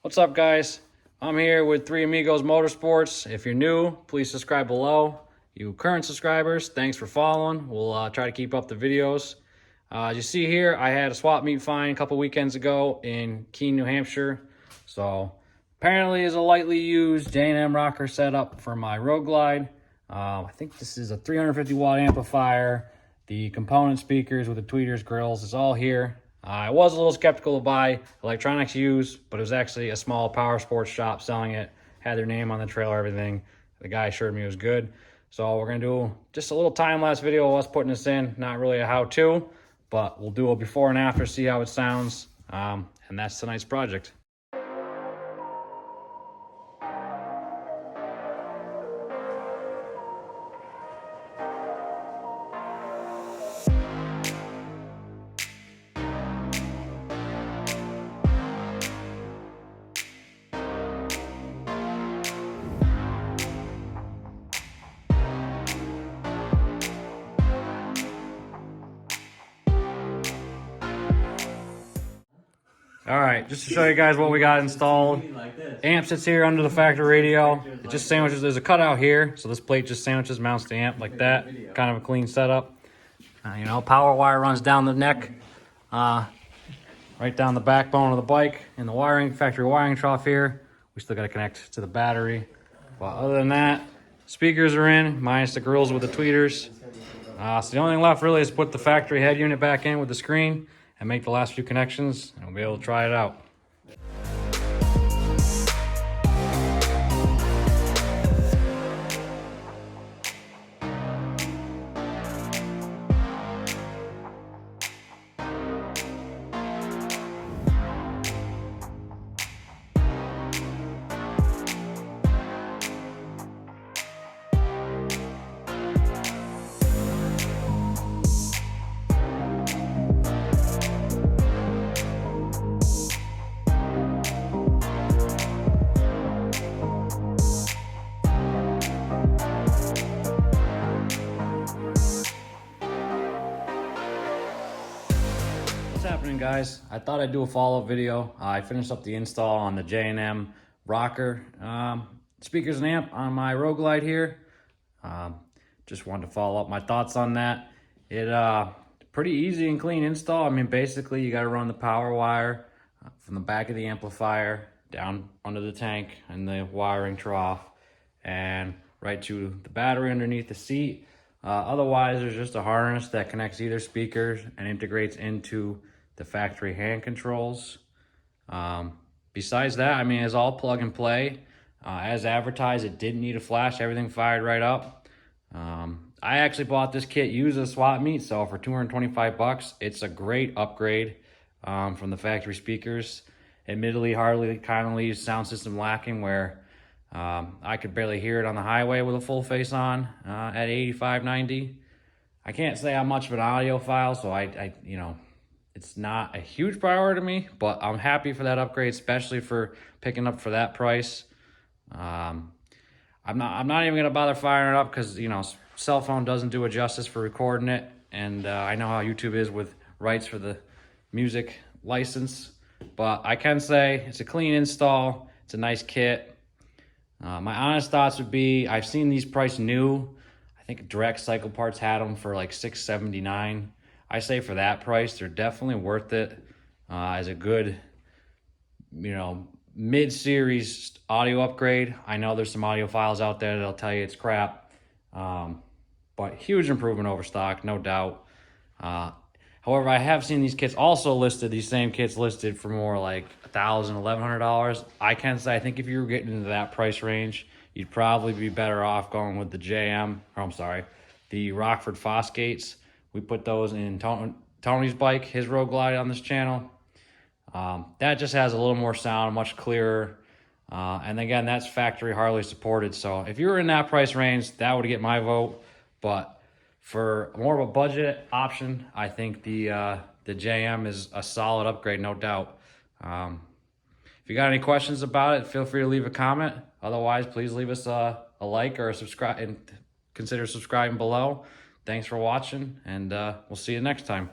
What's up, guys? I'm here with Three Amigos Motorsports. If you're new, please subscribe below. You current subscribers, thanks for following. We'll try to keep up the videos. As you see here, I had a swap meet find a couple weekends ago in Keene, New Hampshire. So apparently is a lightly used J&M Rokker setup for my Road Glide. I think this is a 350 watt amplifier. The component speakers with the tweeters, grills is all here. I was a little skeptical to buy electronics used, but it was actually a small power sports shop selling it. Had their name on the trailer, everything. The guy assured me it was good. So we're going to do just a little time-lapse video of us putting this in. Not really a how-to, but we'll do a before and after, see how it sounds. And that's tonight's project. All right, just to show you guys what we got installed. Amp sits here under the factory radio. It just sandwiches. There's a cutout here, so this plate just sandwiches, mounts the amp like that. Kind of a clean setup. Power wire runs down the neck, right down the backbone of the bike, and the factory wiring trough here. We still got to connect to the battery. But other than that, speakers are in, minus the grills with the tweeters. So the only thing left really is put the factory head unit back in with the screen and make the last few connections, and we'll be able to try it out. What's happening, guys? I thought I'd do a follow-up video. I finished up the install on the J&M Rokker speakers and amp on my Road Glide here. Just wanted to follow up my thoughts on that. Pretty easy and clean install. I mean, basically you got to run the power wire from the back of the amplifier down under the tank and the wiring trough and right to the battery underneath the seat. Otherwise, there's just a harness that connects either speakers and integrates into the factory hand controls. Besides that, I mean, it's all plug and play. As advertised, it didn't need a flash. Everything fired right up. I actually bought this kit used at a swap meet, so for 225 bucks, it's a great upgrade from the factory speakers. Admittedly, hardly kind of leaves sound system lacking where I could barely hear it on the highway with a full face on at 85, 90. I can't say I'm much of an audiophile, so it's not a huge priority to me, but I'm happy for that upgrade, especially for picking up for that price. I'm not even gonna bother firing it up because cell phone doesn't do it justice for recording it, and I know how YouTube is with rights for the music license. But I can say it's a clean install. It's a nice kit. My honest thoughts would be, I've seen these priced new. I think Direct Cycle Parts had them for like $679. I say for that price, they're definitely worth it as a good, mid-series audio upgrade. I know there's some audiophiles out there that'll tell you it's crap, but huge improvement over stock, no doubt. However, I have seen these kits also listed, these same kits listed for more like $1,000, $1,100. I can say, I think if you were getting into that price range, you'd probably be better off going with the Rockford Fosgates. We put those in Tony's bike, his Road Glide on this channel. That just has a little more sound, much clearer. And again, that's factory Harley supported. So if you were in that price range, that would get my vote. But for more of a budget option, I think the JM is a solid upgrade, no doubt. If you got any questions about it, feel free to leave a comment. Otherwise, please leave us a like or a subscribe and consider subscribing below. Thanks for watching, and we'll see you next time.